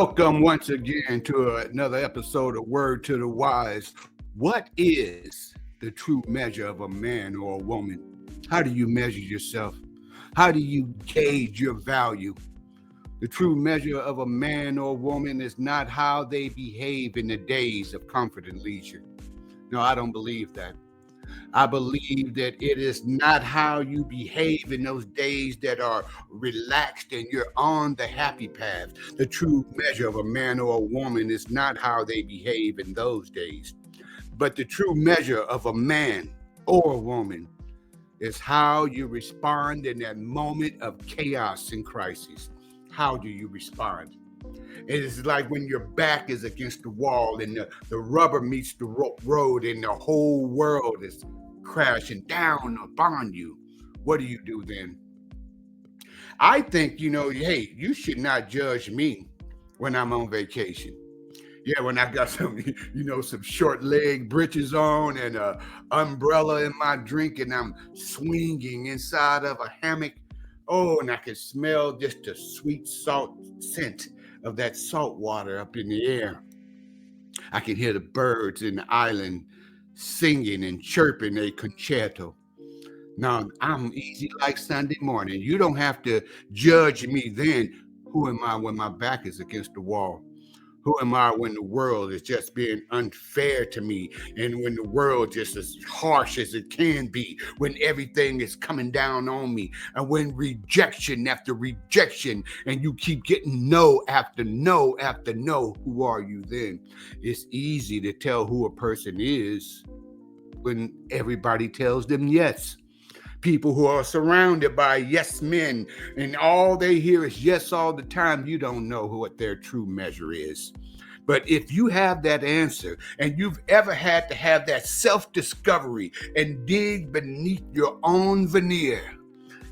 Welcome once again to another episode of Word to the Wise. What is the true measure of a man or a woman? How do you measure yourself? How do you gauge your value? The true measure of a man or woman is not how they behave in the days of comfort and leisure. No, I don't believe that. I believe that it is not how you behave in those days that are relaxed and you're on the happy path. The true measure of a man or a woman is not how they behave in those days. But the true measure of a man or a woman is how you respond in that moment of chaos and crisis. How do you respond? It is like when your back is against the wall and the rubber meets the road and the whole world is crashing down upon you. What do you do then? I think, hey, you should not judge me when I'm on vacation. Yeah, when I got some short leg breeches on and a umbrella in my drink and I'm swinging inside of a hammock. Oh, and I can smell just the sweet salt scent of that salt water up in the air. I can hear the birds in the island singing and chirping a concerto. Now, I'm easy like Sunday morning. You don't have to judge me then. Who am I when my back is against the wall? Who am I when the world is just being unfair to me and when the world just as harsh as it can be, when everything is coming down on me and when rejection after rejection and you keep getting no after no after no, who are you then? It's easy to tell who a person is when everybody tells them yes. People who are surrounded by yes men and all they hear is yes all the time, you don't know what their true measure is. But if you have that answer and you've ever had to have that self-discovery and dig beneath your own veneer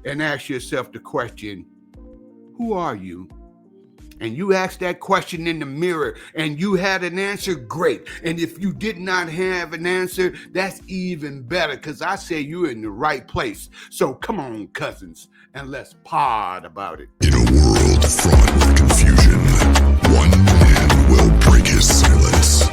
and ask yourself the question, who are you? And you asked that question in the mirror and you had an answer, great. And if you did not have an answer, that's even better because I say you're in the right place. So come on, cousins, and let's pod about it. In a world fraught with confusion, one man will break his silence.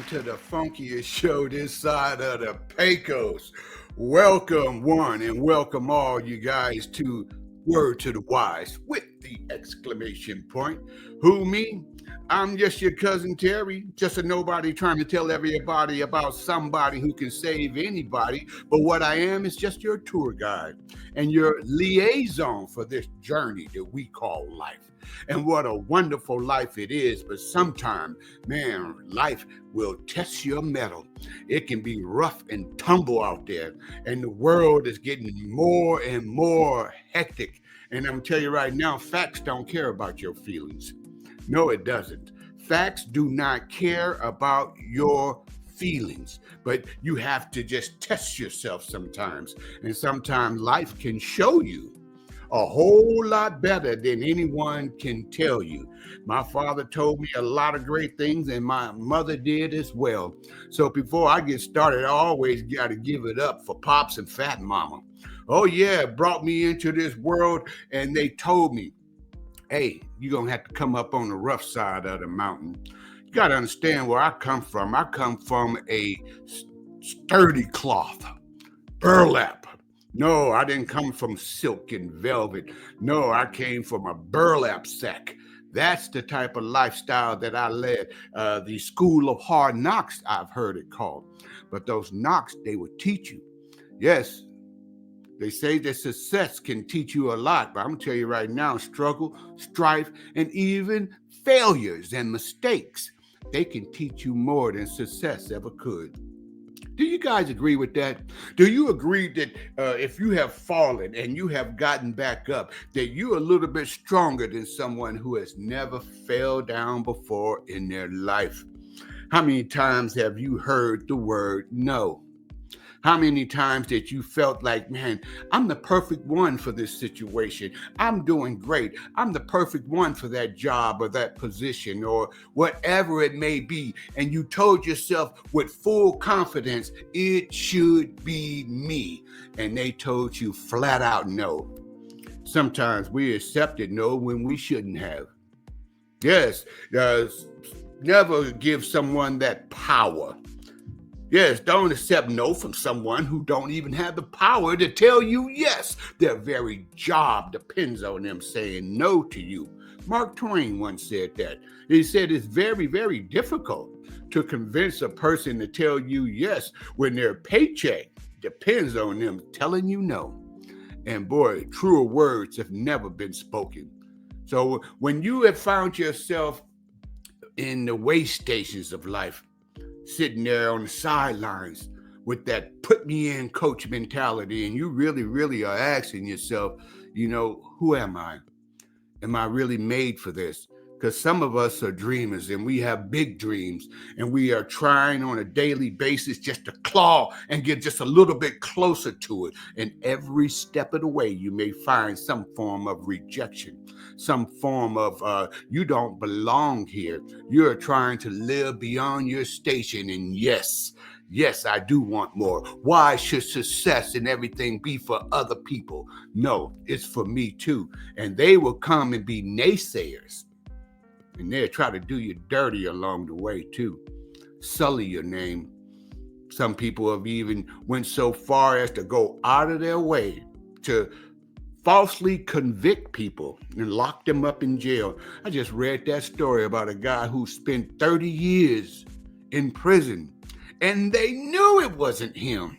To the funkiest show this side of the Pecos. Welcome one and welcome all you guys to Word to the Wise with the exclamation point. Who, me? I'm just your cousin Terry, just a nobody trying to tell everybody about somebody who can save anybody. But what I am is just your tour guide and your liaison for this journey that we call life. And what a wonderful life it is. But sometimes, man, life will test your mettle. It can be rough and tumble out there. And the world is getting more and more hectic. And I'm telling you right now, facts don't care about your feelings. No, it doesn't. Facts do not care about your feelings, but you have to just test yourself sometimes. And sometimes life can show you a whole lot better than anyone can tell you. My father told me a lot of great things and my mother did as well. So before I get started, I always got to give it up for Pops and Fat Mama. Oh yeah, brought me into this world and they told me, hey, you're going to have to come up on the rough side of the mountain. You got to understand where I come from. I come from a sturdy cloth, burlap. No, I didn't come from silk and velvet. No, I came from a burlap sack. That's the type of lifestyle that I led. The school of hard knocks, I've heard it called. but those knocks, they will teach you. Yes, they say that success can teach you a lot, but I'm going to tell you right now, struggle, strife, and even failures and mistakes, they can teach you more than success ever could. Do you guys agree with that? Do you agree that if you have fallen and you have gotten back up, that you're a little bit stronger than someone who has never fell down before in their life? How many times have you heard the word no? How many times that you felt like, man, I'm the perfect one for this situation. I'm doing great. I'm the perfect one for that job or that position or whatever it may be. And you told yourself with full confidence, it should be me. And they told you flat out no. Sometimes we accepted no when we shouldn't have. Yes, never give someone that power. Yes, don't accept no from someone who don't even have the power to tell you yes. Their very job depends on them saying no to you. Mark Twain once said that. He said it's very, very difficult to convince a person to tell you yes when their paycheck depends on them telling you no. And boy, truer words have never been spoken. So when you have found yourself in the way stations of life, sitting there on the sidelines with that put me in coach mentality, and you really, really are asking yourself, who am I? Am I really made for this? Because some of us are dreamers and we have big dreams and we are trying on a daily basis just to claw and get just a little bit closer to it. And every step of the way, you may find some form of rejection, some form of you don't belong here. You're trying to live beyond your station. And yes, I do want more. Why should success and everything be for other people? No, it's for me too. And they will come and be naysayers. And they'll try to do you dirty along the way too. Sully your name. Some people have even went so far as to go out of their way to falsely convict people and lock them up in jail. I just read that story about a guy who spent 30 years in prison, and they knew it wasn't him.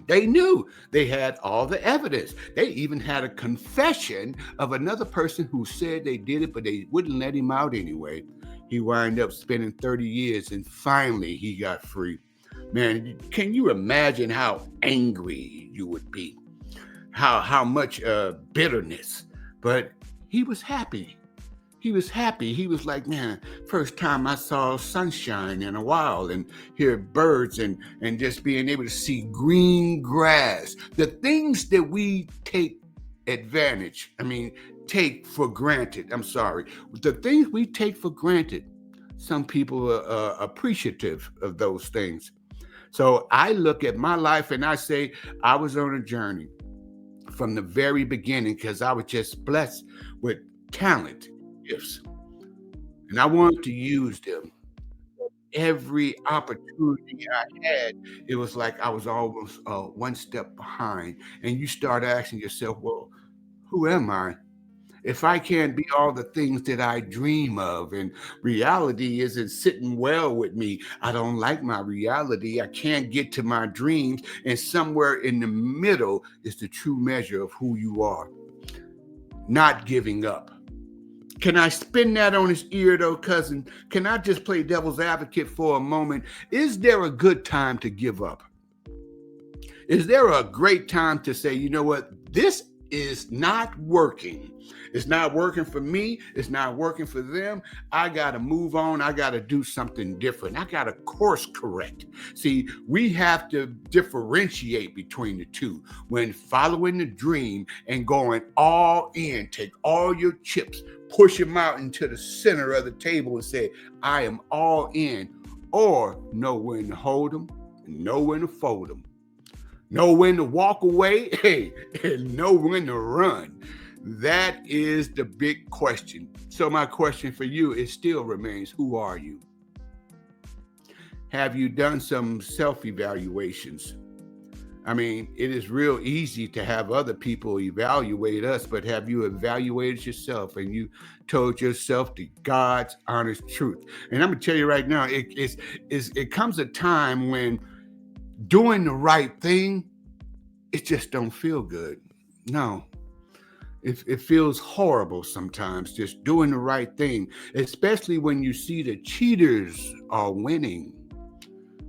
They knew. They had all the evidence. They even had a confession of another person who said they did it, but they wouldn't let him out anyway. He wound up spending 30 years, and finally he got free. Man, can you imagine how angry you would be? How much bitterness? But he was happy. He was happy. He was like, man, first time I saw sunshine in a while and hear birds and just being able to see green grass. The things that we take for granted. The things we take for granted, some people are appreciative of those things. So I look at my life and I say I was on a journey from the very beginning because I was just blessed with talent, gifts, and I wanted to use them. Every opportunity I had, it was like I was almost one step behind. And you start asking yourself, well, who am I? If I can't be all the things that I dream of, and reality isn't sitting well with me, I don't like my reality, I can't get to my dreams, and somewhere in the middle is the true measure of who you are. Not giving up. Can I spin that on his ear though, cousin? Can I just play devil's advocate for a moment? Is there a good time to give up? Is there a great time to say, you know what, this is not working. It's not working for me. It's not working for them. I got to move on. I got to do something different. I got to course correct. See, we have to differentiate between the two. When following the dream and going all in, take all your chips, push them out into the center of the table and say, I am all in, or know when to hold them and know when to fold them. Know when to walk away, and know when to run. That is the big question. So my question for you, it still remains, who are you? Have you done some self-evaluations? It is real easy to have other people evaluate us, but have you evaluated yourself and you told yourself the God's honest truth? And I'm going to tell you right now, it comes a time when Doing the right thing, it just don't feel good. No, it feels horrible sometimes just doing the right thing, especially when you see the cheaters are winning.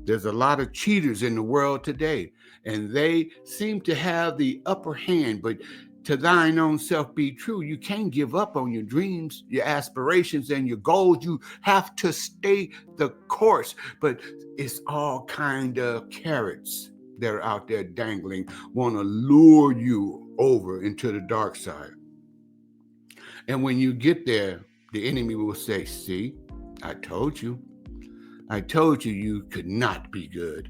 There's a lot of cheaters in the world today, and they seem to have the upper hand. But to thine own self be true, you can't give up on your dreams, your aspirations, and your goals. You have to stay the course. But it's all kind of carrots that are out there dangling, want to lure you over into the dark side. And when you get there, the enemy will say, see, I told you. I told you you could not be good.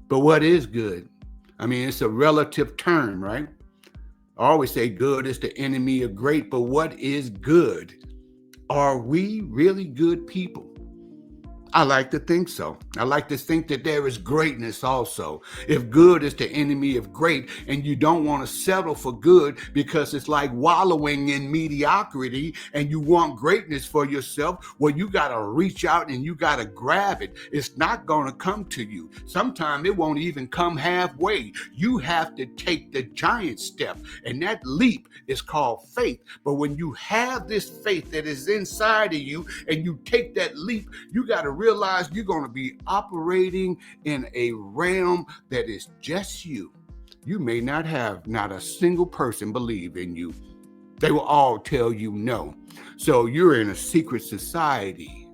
But what is good? I mean, it's a relative term, right? I always say good is the enemy of great, but what is good? Are we really good people? I like to think so. I like to think that there is greatness also. If good is the enemy of great and you don't want to settle for good because it's like wallowing in mediocrity and you want greatness for yourself, well, you got to reach out and you got to grab it. It's not going to come to you. Sometimes it won't even come halfway. You have to take the giant step, and that leap is called faith. But when you have this faith that is inside of you and you take that leap, you got to realize you're going to be operating in a realm that is just you. You may not have not a single person believe in you. They will all tell you no. So you're in a secret society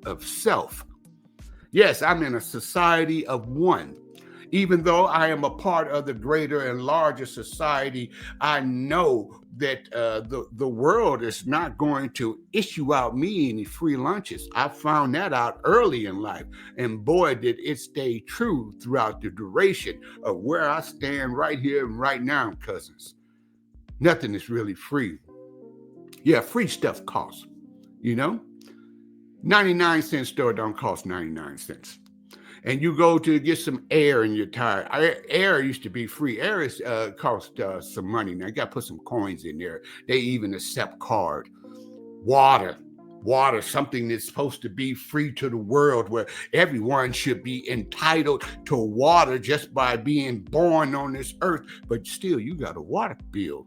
of self. Yes, I'm in a society of one. Even though I am a part of the greater and larger society, I know that the world is not going to issue out me any free lunches. I found that out early in life. And boy, did it stay true throughout the duration of where I stand right here and right now, cousins. Nothing is really free. Yeah, free stuff costs, you know? 99-cent store don't cost 99 cents. And you go to get some air in your tire. Air used to be free. Air is cost some money. Now you got to put some coins in there. They even accept card. Water, something that's supposed to be free to the world, where everyone should be entitled to water just by being born on this earth. But still, you got a water bill.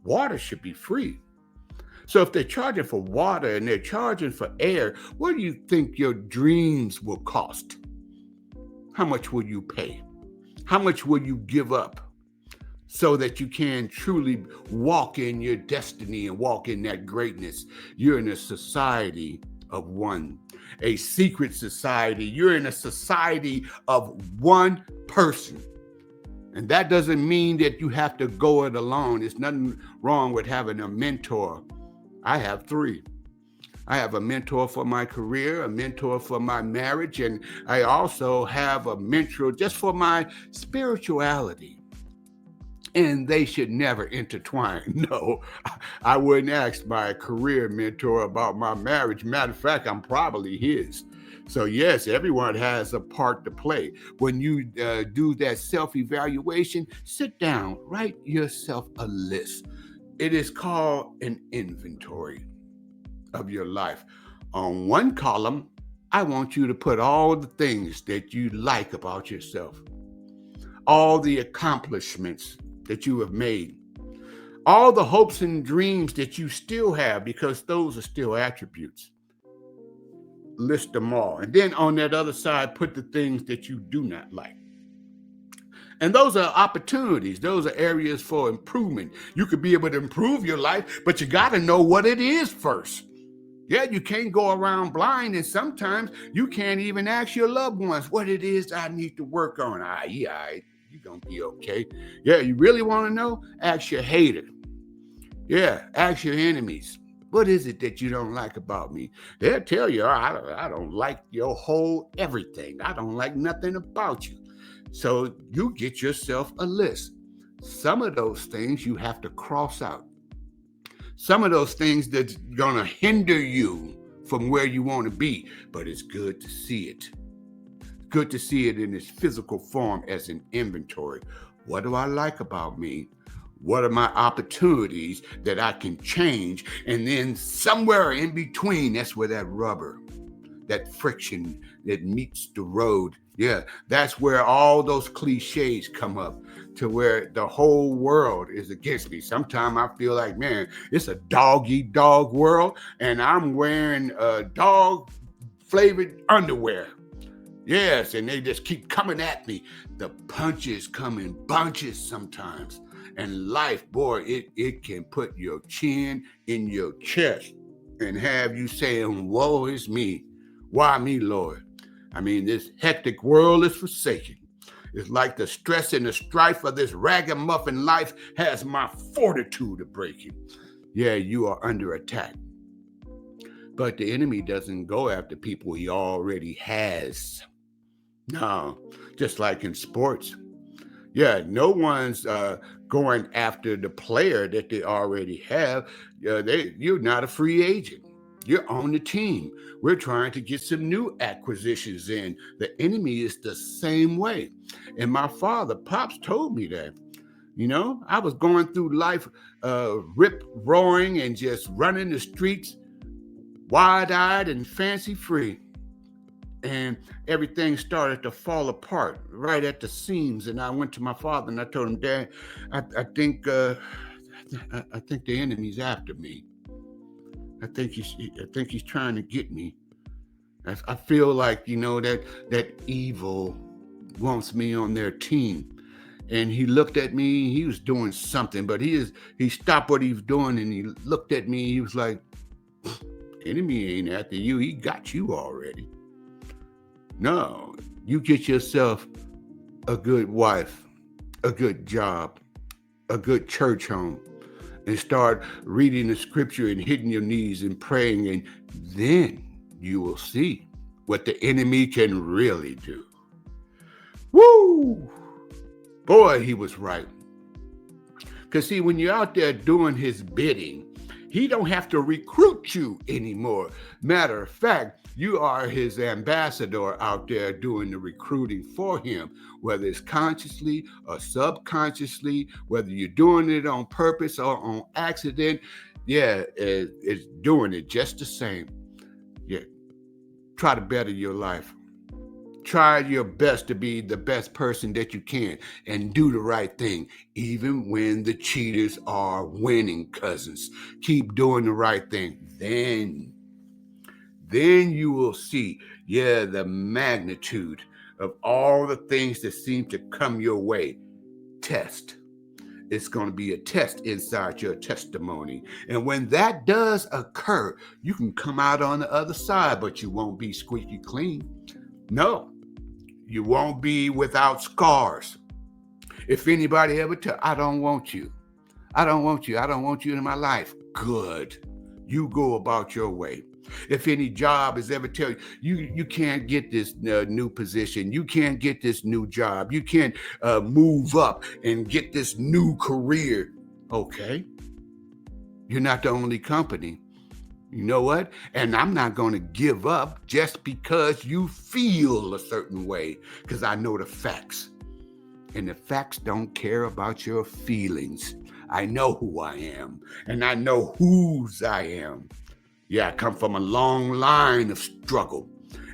Water should be free. So if they're charging for water and they're charging for air, what do you think your dreams will cost? How much will you pay? How much will you give up so that you can truly walk in your destiny and walk in that greatness? You're in a society of one, a secret society. You're in a society of one person. And that doesn't mean that you have to go it alone. There's nothing wrong with having a mentor. I have 3. I have a mentor for my career, a mentor for my marriage, and I also have a mentor just for my spirituality. And they should never intertwine. No, I wouldn't ask my career mentor about my marriage. Matter of fact, I'm probably his. So yes, everyone has a part to play. When you do that self-evaluation, sit down, write yourself a list. It is called an inventory of your life. On one column, I want you to put all the things that you like about yourself, all the accomplishments that you have made, all the hopes and dreams that you still have, because those are still attributes. List them all. And then on that other side, put the things that you do not like. And those are opportunities. Those are areas for improvement. You could be able to improve your life, but you got to know what it is first. Yeah, you can't go around blind, and sometimes you can't even ask your loved ones what it is I need to work on. You're going to be okay. Yeah, you really want to know? Ask your hater. Yeah, ask your enemies. What is it that you don't like about me? They'll tell you, I don't like your whole everything. I don't like nothing about you. So you get yourself a list. Some of those things you have to cross out. Some of those things that's going to hinder you from where you want to be, but it's good to see it. Good to see it in its physical form as an inventory. What do I like about me? What are my opportunities that I can change? And then somewhere in between, that's where that rubber, that friction that meets the road Yeah, that's where all those cliches come up, to where the whole world is against me. Sometimes I feel like, man, it's a dog eat dog world, and I'm wearing dog flavored underwear. Yes, and they just keep coming at me. The punches come in bunches sometimes. And life, boy, it can put your chin in your chest and have you saying, woe is me. Why me, Lord? I mean, this hectic world is forsaken. It's like the stress and the strife of this ragamuffin life has my fortitude to break it. Yeah, you are under attack. But the enemy doesn't go after people he already has. No, just like in sports. Yeah, no one's going after the player that they already have. You're not a free agent. You're on the team. We're trying to get some new acquisitions in. The enemy is the same way. And my father, Pops, told me that. You know, I was going through life rip roaring and just running the streets wide eyed and fancy free, and everything started to fall apart right at the seams. And I went to my father and I told him, Dad, I think I think the enemy's after me. I think he's trying to get me. I feel like, you know, that evil wants me on their team. And he looked at me. He was doing something, but he stopped what he was doing and he looked at me. He was like, "Enemy ain't after you. He got you already. No, you get yourself a good wife, a good job, a good church home, and start reading the scripture and hitting your knees and praying, and then you will see what the enemy can really do." Woo! Boy, he was right. Because see, when you're out there doing his bidding, he don't have to recruit you anymore. Matter of fact, you are his ambassador out there doing the recruiting for him, whether it's consciously or subconsciously, whether you're doing it on purpose or on accident. Yeah, it's doing it just the same. Yeah, try to better your life. Try your best to be the best person that you can and do the right thing, even when the cheaters are winning, cousins. Keep doing the right thing. Then you will see, yeah, the magnitude of all the things that seem to come your way. Test. It's going to be a test inside your testimony. And when that does occur, you can come out on the other side, but you won't be squeaky clean. No, you won't be without scars. If anybody ever tell, I don't want you. I don't want you. I don't want you in my life. Good. You go about your way. If any job is ever tell you can't get this new position, you can't get this new job, you can't move up and get this new career. Okay, you're not the only company. You know what? And I'm not going to give up just because you feel a certain way, because I know the facts. And the facts don't care about your feelings. I know who I am, and I know whose I am. Yeah, I come from a long line of struggle,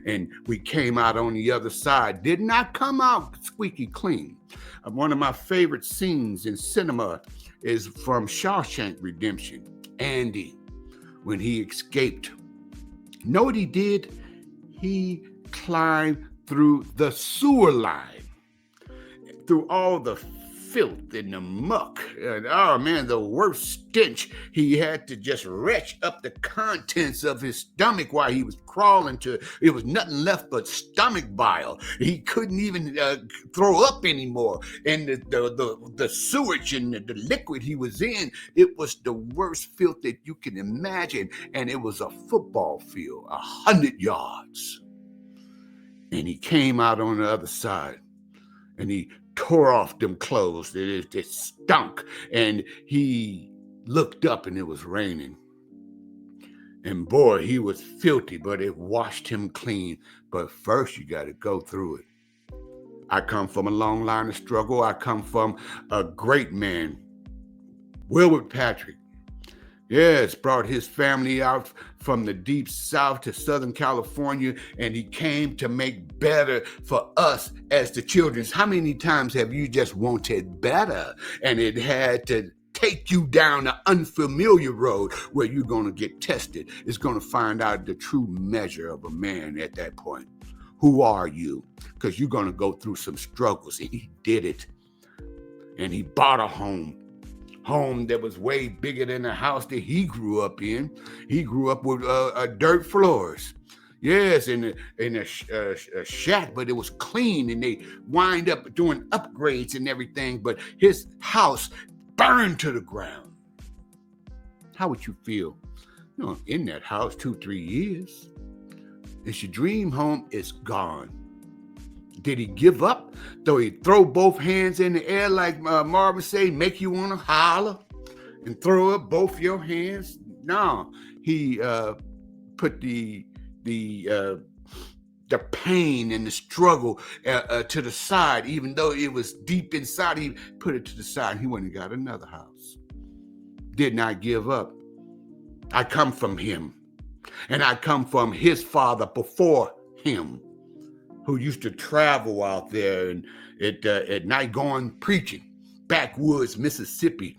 and we came out on the other side. Did not come out squeaky clean. One of my favorite scenes in cinema is from Shawshank Redemption. Andy, when he escaped. Know what he did? He climbed through the sewer line, through all the filth and the muck. And oh man, the worst stench. He had to just retch up the contents of his stomach while he was crawling to, it was nothing left but stomach bile. He couldn't even throw up anymore. And the sewage and the liquid he was in, it was the worst filth that you can imagine. And it was a football field, 100 yards. And he came out on the other side and he tore off them clothes. It stunk. And he looked up and it was raining. And boy, he was filthy, but it washed him clean. But first, you got to go through it. I come from a long line of struggle. I come from a great man, Wilbert Patrick. Yes, brought his family out from the deep south to Southern California, and he came to make better for us as the children. How many times have you just wanted better, and it had to take you down the unfamiliar road where you're going to get tested? It's going to find out the true measure of a man at that point. Who are you? Because you're going to go through some struggles, and he did it. And he bought a home that was way bigger than the house that he grew up in. He grew up with dirt floors. Yes, in a shack, but it was clean, and they wind up doing upgrades and everything. But his house burned to the ground. How would you feel? You know, in that house 2-3 years, and your dream home is gone. Did he give up? Though he throw both hands in the air like Marvin say, make you want to holler and throw up both your hands? No, he put the pain and the struggle to the side. Even though it was deep inside, he put it to the side. He went and got another house. Did not give up. I come from him, and I come from his father before him, who used to travel out there and at night going preaching, backwoods Mississippi,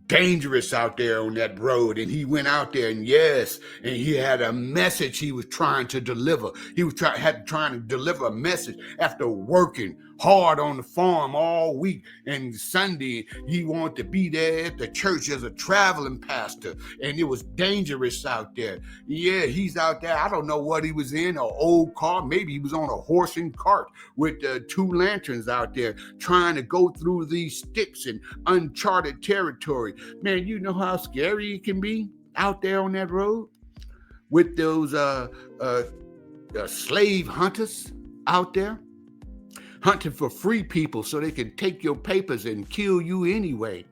dangerous out there on that road. And he went out there, and yes, and he had a message he was trying to deliver. He was trying to deliver a message after working hard on the farm all week, and Sunday he wanted to be there at the church as a traveling pastor, and it was dangerous out there. Yeah, he's out there. I don't know what he was in, an old car. Maybe he was on a horse and cart with 2 lanterns out there trying to go through these sticks and uncharted territory. Man, you know how scary it can be out there on that road with those slave hunters out there hunting for free people so they can take your papers and kill you anyway.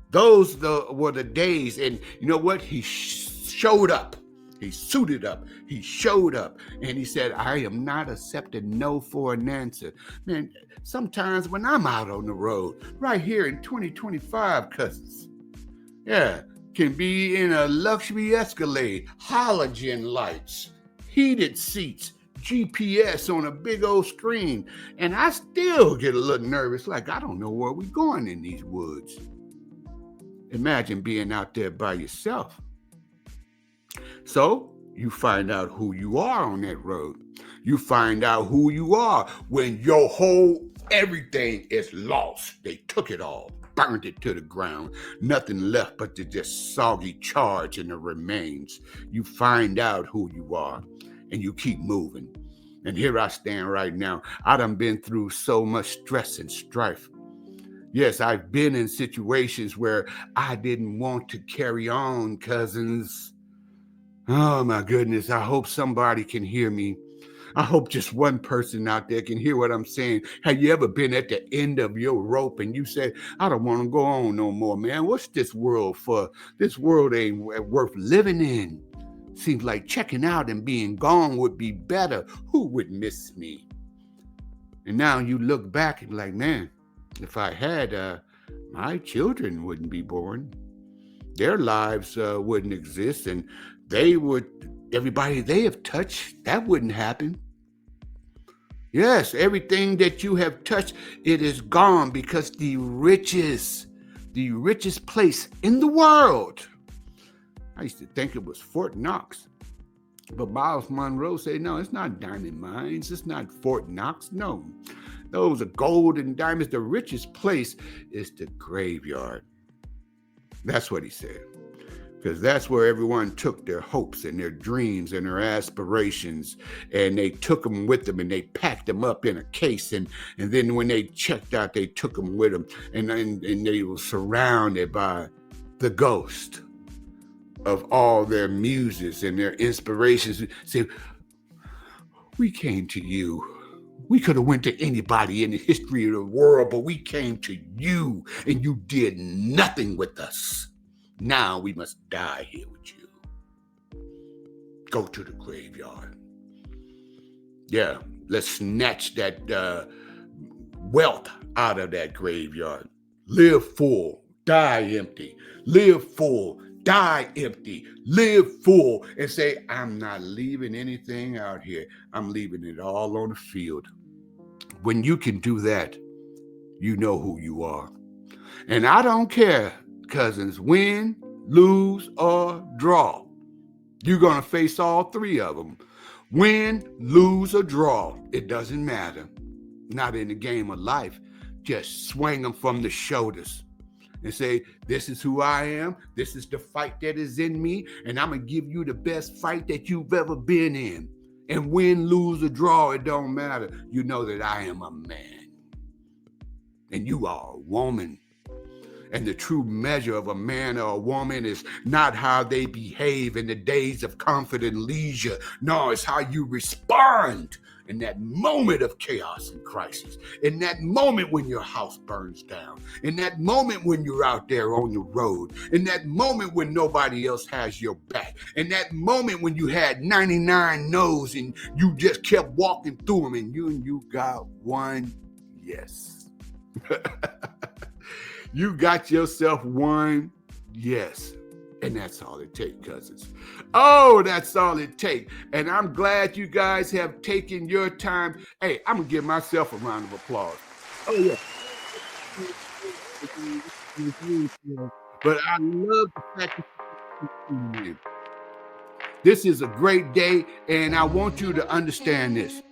Those were the days. And you know what? He showed up. He suited up. He showed up. And he said, I am not accepting no for an answer. Man, sometimes when I'm out on the road, right here in 2025, cousins, yeah, can be in a luxury Escalade, halogen lights, heated seats, GPS on a big old screen, and I still get a little nervous, like I don't know where we're going in these woods. Imagine being out there by yourself. So you find out who you are on that road. You find out who you are when your whole everything is lost. They took it all, burned it to the ground. Nothing left but the just soggy charge and the remains. You find out who you are, and you keep moving. And here I stand right now. I done been through so much stress and strife. Yes, I've been in situations where I didn't want to carry on, cousins. Oh my goodness, I hope somebody can hear me. I hope just one person out there can hear what I'm saying. Have you ever been at the end of your rope and you said, I don't want to go on no more, man? What's this world for? This world ain't worth living in. Seems like checking out and being gone would be better. Who would miss me? And now you look back and like, man, if I had, my children wouldn't be born. Their lives wouldn't exist, and everybody they have touched, that wouldn't happen. Yes, everything that you have touched, it is gone, because the richest place in the world, I used to think it was Fort Knox, but Miles Monroe said, no, it's not diamond mines. It's not Fort Knox. No, those are gold and diamonds. The richest place is the graveyard. That's what he said, because that's where everyone took their hopes and their dreams and their aspirations, and they took them with them, and they packed them up in a case, and then when they checked out, they took them with them, and they were surrounded by the ghost of all their muses and their inspirations. Say, we came to you. We could have went to anybody in the history of the world, but we came to you, and you did nothing with us. Now we must die here with you. Go to the graveyard. Yeah, let's snatch that wealth out of that graveyard. Live full, die empty. Live full, Die empty, live full, and say, I'm not leaving anything out here. I'm leaving it all on the field. When you can do that, you know who you are. And I don't care, cousins, win, lose, or draw. You're going to face all three of them. Win, lose, or draw. It doesn't matter. Not in the game of life. Just swing them from the shoulders and say, this is who I am. This is the fight that is in me. And I'm going to give you the best fight that you've ever been in. And win, lose, or draw, it don't matter. You know that I am a man. And you are a woman. And the true measure of a man or a woman is not how they behave in the days of comfort and leisure. No, it's how you respond in that moment of chaos and crisis, in that moment when your house burns down, in that moment when you're out there on the road, in that moment when nobody else has your back, in that moment when you had 99 no's and you just kept walking through them and you got one yes. You got yourself one yes. And that's all it takes, cousins. Oh, that's all it takes. And I'm glad you guys have taken your time. Hey, I'm going to give myself a round of applause. Oh, yeah. But I love the fact that you're here. This is a great day, and I want you to understand this.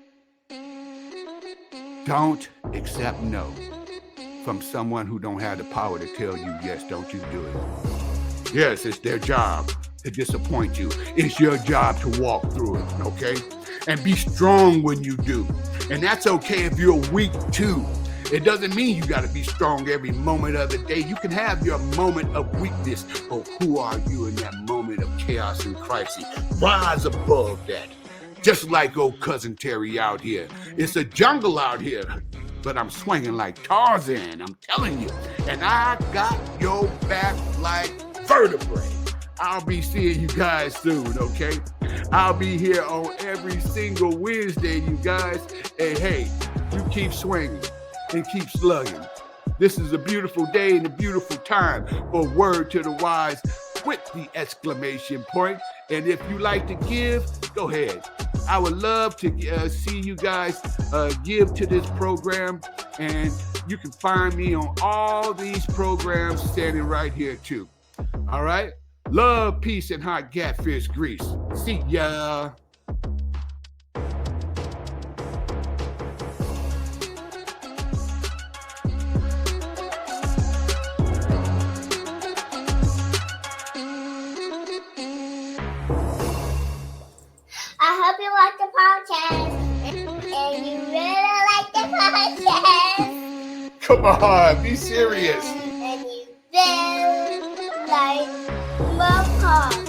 Don't accept no from someone who don't have the power to tell you yes. Don't you do it. Yes, it's their job to disappoint you. It's your job to walk through it, okay? And be strong when you do. And that's okay if you're weak too. It doesn't mean you got to be strong every moment of the day. You can have your moment of weakness, but who are you in that moment of chaos and crisis? Rise above that. Just like old cousin Terry out here. It's a jungle out here. But I'm swinging like Tarzan, I'm telling you. And I got your back like vertebrae. I'll be seeing you guys soon, okay? I'll be here on every single Wednesday, you guys. And hey, you keep swinging and keep slugging. This is a beautiful day and a beautiful time for Word to the Wise with the exclamation point. And if you like to give, go ahead. I would love to see you guys give to this program. And you can find me on all these programs standing right here too. All right? Love, peace, and hot catfish grease. See ya. I hope you like the podcast and you really like the podcast. Come on, be serious. And you really like my podcast.